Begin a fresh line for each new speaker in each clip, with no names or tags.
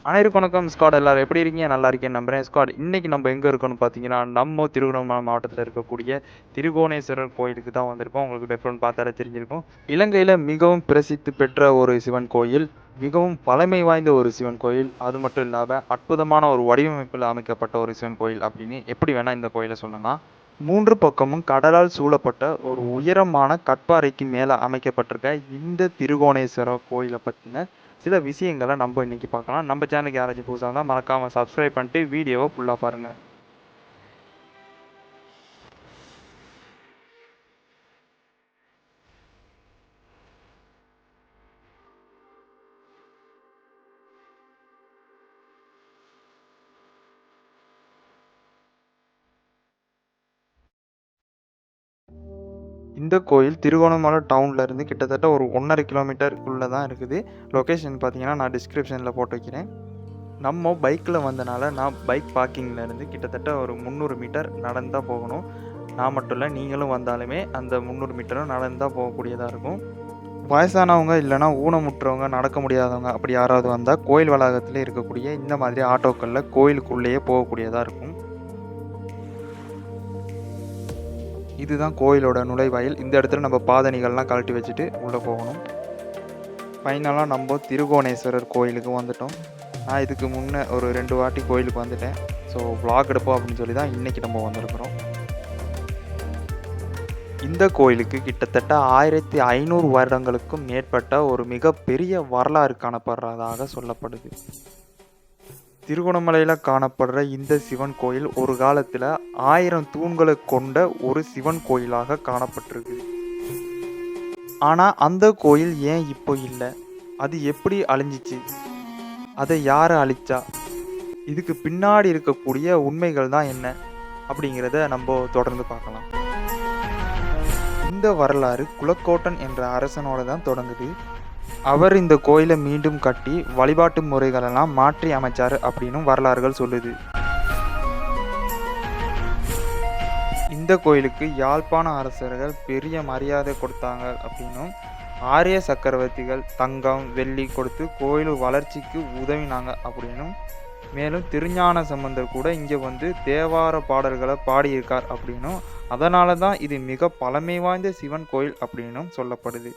அனைவருக்கும் வணக்கம் ஸ்குவாட். எல்லாரும் எப்படி இருக்கீங்க? நல்லா இருக்கேன்னு நம்புறேன். ஸ்குவாட், இன்னைக்கு நம்ம எங்கே இருக்கோம்னு பார்த்தீங்கன்னா, நம்ம திருவண்ணாமலை மாவட்டத்தில் இருக்கக்கூடிய திருகோணேஸ்வரர் கோயிலுக்கு தான் வந்திருக்கோம். உங்களுக்கு டிஃப்ரெண்ட் பார்த்தாலே தெரிஞ்சிருக்கும். இலங்கையில் மிகவும் பிரசித்தி பெற்ற ஒரு சிவன் கோயில், மிகவும் பழமை வாய்ந்த ஒரு சிவன் கோயில், அது மட்டும் இல்லாமல் அற்புதமான ஒரு வடிவமைப்பில் அமைக்கப்பட்ட ஒரு சிவன் கோயில் அப்படின்னு எப்படி வேணால் இந்த கோயிலை சொல்லலாம். 3 பக்கமும் கடலால் சூழப்பட்ட ஒரு உயரமான கற்பாறைக்கு மேலே அமைக்கப்பட்டிருக்க இந்த திருகோணேஸ்வரர் கோயிலை பற்றின சில விஷயங்களை நம்ம இன்னைக்கு பார்க்கலாம். நம்ம சேனலுக்கு யாராச்சும் புதுசாக இருந்தால் மறக்காமல் சப்ஸ்கிரைப் பண்ணிட்டு வீடியோவை ஃபுல்லாக பாருங்கள். இந்த கோயில் திருகோணமலை டவுன்லேருந்து கிட்டத்தட்ட ஒரு 1.5 கிலோமீட்டருக்குள்ளே தான் இருக்குது. லொக்கேஷன் பார்த்தீங்கன்னா நான் டிஸ்கிரிப்ஷனில் போட்டு வைக்கிறேன். நம்ம பைக்கில் வந்தனால நான் பைக் பார்க்கிங்லேருந்து கிட்டத்தட்ட ஒரு 300 மீட்டர் நடந்தால் போகணும். நான் மட்டும் இல்லை, நீங்களும் வந்தாலுமே அந்த 300 மீட்டரும் நடந்தால் போகக்கூடியதாக இருக்கும். வயசானவங்க இல்லைனா ஊனமுற்றவங்க, நடக்க முடியாதவங்க அப்படி யாராவது வந்தால் கோயில் வளாகத்தில் இருக்கக்கூடிய இந்த மாதிரி ஆட்டோக்களில் கோயிலுக்குள்ளேயே போகக்கூடியதாக இருக்கும். இதுதான் கோயிலோட நுழைவாயில். இந்த இடத்துல நம்ம பாதணிகள்லாம் கழட்டி வச்சுட்டு உள்ளே போகணும். ஃபைனலாக நம்ம திருகோணேஸ்வரர் கோயிலுக்கு வந்துட்டோம். நான் இதுக்கு முன்னே ஒரு 2 வாட்டி கோயிலுக்கு வந்துட்டேன். ஸோ vlog எடுப்போம் அப்படின்னு சொல்லி தான் இன்றைக்கி நம்ம வந்திருக்கிறோம். இந்த கோயிலுக்கு கிட்டத்தட்ட 1500 வருடங்களுக்கும் மேற்பட்ட ஒரு மிகப்பெரிய வரலாறு காணப்படுறதாக சொல்லப்படுது. திருகோணமலையில் காணப்படுற இந்த சிவன் கோயில் ஒரு காலத்தில் 1000 தூண்களை கொண்ட ஒரு சிவன் கோயிலாக காணப்பட்டிருக்கு. ஆனால் அந்த கோயில் ஏன் இப்போ இல்லை? அது எப்படி அழிஞ்சிச்சு? அதை யார் அழிச்சா? இதுக்கு பின்னாடி இருக்கக்கூடிய உண்மைகள் தான் என்ன அப்படிங்கிறத நம்ம தொடர்ந்து பார்க்கலாம். இந்த வரலாறு குலக்கோட்டன் என்ற அரசனோட தான் தொடங்குது. அவர் இந்த கோயிலை மீண்டும் கட்டி வழிபாட்டு முறைகளெல்லாம் மாற்றி அமைச்சார் அப்படின்னும் வரலாறுகள் சொல்லுது. இந்த கோயிலுக்கு யாழ்ப்பாண அரசர்கள் பெரிய மரியாதை கொடுத்தாங்க அப்படின்னும், ஆரிய சக்கரவர்த்திகள் தங்கம் வெள்ளி கொடுத்து கோயில் வளர்ச்சிக்கு உதவினாங்க அப்படின்னும், மேலும் திருஞான சம்பந்தர் கூட இங்கே வந்து தேவார பாடல்களை பாடியிருக்கார் அப்படின்னும், அதனால தான் இது மிக பழமை வாய்ந்த சிவன் கோயில் அப்படின்னும் சொல்லப்படுது.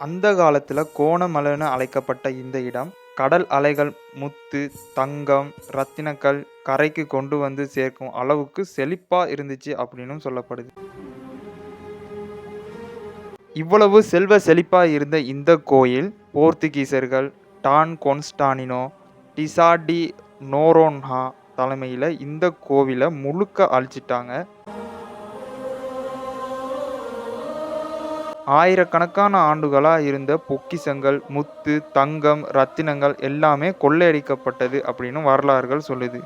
அந்த காலத்தில் கோணமலைன்னு அழைக்கப்பட்ட இந்த இடம் கடல் அலைகள் முத்து, தங்கம், ரத்தினக்கல் கரைக்கு கொண்டு வந்து சேர்க்கும் அளவுக்கு செழிப்பாக இருந்துச்சு அப்படின்னும் சொல்லப்படுது. இவ்வளவு செல்வ செழிப்பாக இருந்த இந்த கோயில் போர்த்துகீசர்கள் டான் கொன்ஸ்டானினோ டிசாடி நோரோன்ஹா தலைமையில் இந்த கோவிலை முழுக்க அழிச்சிட்டாங்க. ஆயிரக்கணக்கான ஆண்டுகளாக இருந்த பொக்கிஷங்கள், முத்து, தங்கம், ரத்தினங்கள் எல்லாமே கொள்ளையடிக்கப்பட்டது அப்படின்னு வரலாறுகள் சொல்லுது.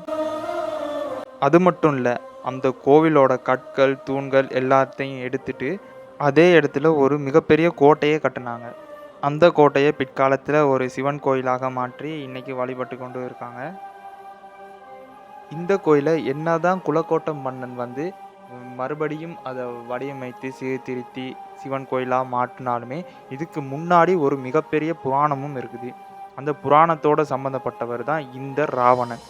அது மட்டும் இல்லை, அந்த கோவிலோட கற்கள், தூண்கள் எல்லாத்தையும் எடுத்துட்டு அதே இடத்துல ஒரு மிகப்பெரிய கோட்டையை கட்டினாங்க. அந்த கோட்டையை பிற்காலத்தில் ஒரு சிவன் கோயிலாக மாற்றி இன்னைக்கு வழிபட்டு கொண்டு இருக்காங்க. இந்த கோயிலை என்னதான் குலக்கோட்டை மன்னன் வந்து மறுபடியும் அதை வடிவமைத்து சீர்திருத்தி சிவன் கோயிலாக மாற்றினாலுமே இதுக்கு முன்னாடி ஒரு மிகப்பெரிய புராணமும் இருக்குது. அந்த புராணத்தோட சம்மந்தப்பட்டவர் தான் இந்த ராவணன்.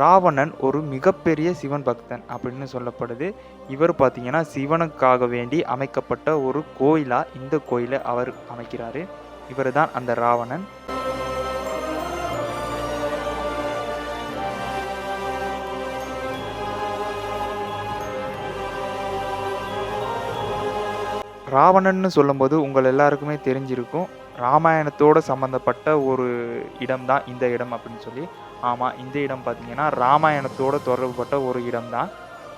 ராவணன் ஒரு மிகப்பெரிய சிவன் பக்தன் அப்படின்னு சொல்லப்படுது. இவர் பார்த்தீங்கன்னா சிவனுக்காக வேண்டி அமைக்கப்பட்ட ஒரு கோயிலாக இந்த கோயிலை அவர் அமைக்கிறாரு. இவர் தான் அந்த ராவணன். ராவணன்னு சொல்லும்போது உங்கள் எல்லாருக்குமே தெரிஞ்சிருக்கும், ராமாயணத்தோடு சம்மந்தப்பட்ட ஒரு இடம் தான் இந்த இடம் அப்படின்னு சொல்லி. ஆமாம், இந்த இடம் பார்த்திங்கன்னா ராமாயணத்தோடு தொடர்புபட்ட ஒரு இடம் தான்.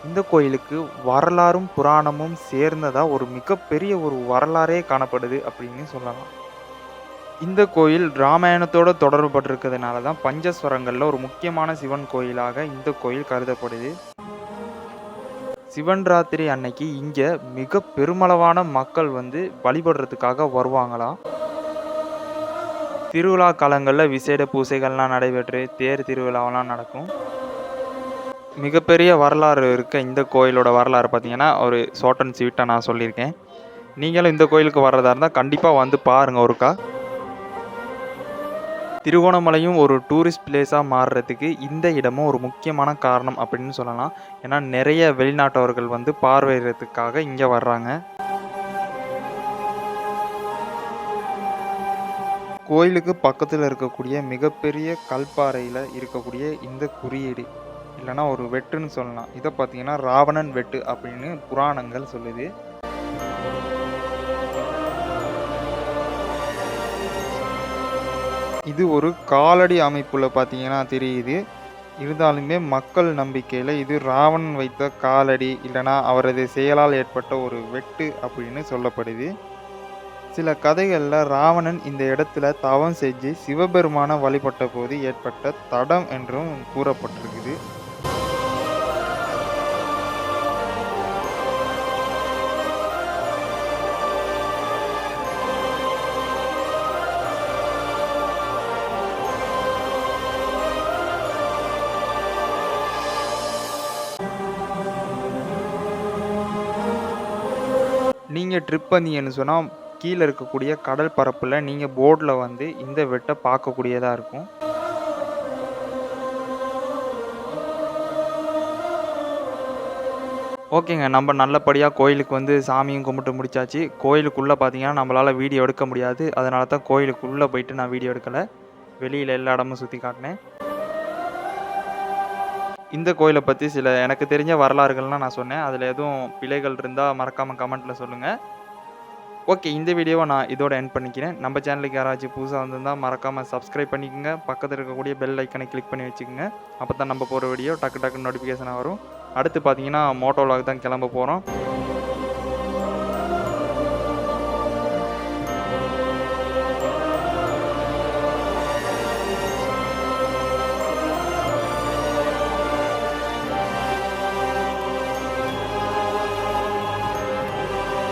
இந்த கோயிலுக்கு வரலாறும் புராணமும் சேர்ந்ததாக ஒரு மிகப்பெரிய ஒரு வரலாறே காணப்படுது அப்படின்னு சொல்லலாம். இந்த கோயில் ராமாயணத்தோடு தொடர்புபட்டிருக்கிறதுனால தான் பஞ்சஸ்வரங்களில் ஒரு முக்கியமான சிவன் கோயிலாக இந்த கோயில் கருதப்படுது. சிவன் ராத்திரி அன்னைக்கு இங்கே மிக பெருமளவான மக்கள் வந்து வழிபடுறதுக்காக வருவாங்களாம். திருவிழா காலங்களில் விசேட பூசைகள்லாம் நடைபெற்று தேர் திருவிழாவெல்லாம் நடக்கும். மிகப்பெரிய வரலாறு இருக்க இந்த கோயிலோட வரலாறு பார்த்திங்கன்னா ஒரு ஷார்ட் அண்ட் ஸ்வீட்டாக நான் சொல்லியிருக்கேன். நீங்களும் இந்த கோயிலுக்கு வர்றதா இருந்தால் கண்டிப்பாக வந்து பாருங்கள் ஒருக்கா. திருகோணமலையும் ஒரு டூரிஸ்ட் பிளேஸாக மாறுறதுக்கு இந்த இடமும் ஒரு முக்கியமான காரணம் அப்படின்னு சொல்லலாம். ஏன்னா நிறைய வெளிநாட்டவர்கள் வந்து பார்வையிடுறதுக்காக இங்கே வர்றாங்க. கோயிலுக்கு பக்கத்தில் இருக்கக்கூடிய மிகப்பெரிய கல்பாறையில் இருக்கக்கூடிய இந்த குறியீடு இல்லைன்னா ஒரு வெட்டுன்னு சொல்லலாம். இதை பார்த்தீங்கன்னா ராவணன் வெட்டு அப்படின்னு புராணங்கள் சொல்லுது. இது ஒரு காலடி அமைப்புல பார்த்தீங்கன்னா தெரியுது. இருந்தாலுமே மக்கள் நம்பிக்கையில இது ராவணன் வைத்த காலடி இல்லன்னா அவரது செயலால் ஏற்பட்ட ஒரு வெட்டு அப்படின்னு சொல்லப்படுது. சில கதைகள்ல ராவணன் இந்த இடத்துல தவம் செஞ்சு சிவபெருமான வழிபட்ட போது ஏற்பட்ட தடம் என்றும் கூறப்பட்டிருக்குது. நீங்க ட்ரிப் வந்தீங்கன்னு சொன்னா, கீழ இருக்கக்கூடிய கடல் பரப்புல நீங்க போட்ல வந்து இந்த வெட்ட பார்க்கக்கூடியதா இருக்கும். ஓகேங்க. நம்ம நல்லபடியா கோயிலுக்கு வந்து சாமியும் கும்பிட்டு முடிச்சாச்சு. கோயிலுக்குள்ள பார்த்தீங்கன்னா, நம்மளால வீடியோ எடுக்க முடியாது. அதனால தான் கோயிலுக்குள்ள போயிட்டு நான் வீடியோ எடுக்கல. வெளியில எல்லா இடமும் சுத்தி காட்டுனேன். இந்த கோயில பத்தி சில எனக்கு தெரிஞ்ச வரலாறுகள்லாம் நான் சொன்னேன். அதுல எதுவும் பிழைகள் இருந்தா மறக்காம கமெண்ட்ல சொல்லுங்க. ஓகே. இந்த வீடியோவ நான் இதோட எண்ட் பண்ணிக்கிறேன். நம்ம சேனலுக்கு யாராச்சும் புதுசா வந்திருந்தா மறக்காம சப்ஸ்கிரைப் பண்ணிக்கங்க. பக்கத்துல இருக்கக்கூடிய பெல் ஐகானை கிளிக் பண்ணி வச்சுக்கங்க. அப்பதான் நம்ம போற வீடியோ டக்கு டக்குன்னு நோட்டிஃபிகேஷனா வரும். அடுத்து பார்த்தீங்கன்னா, மோட்டோ விலாக் தான் கிளம்ப போறோம்.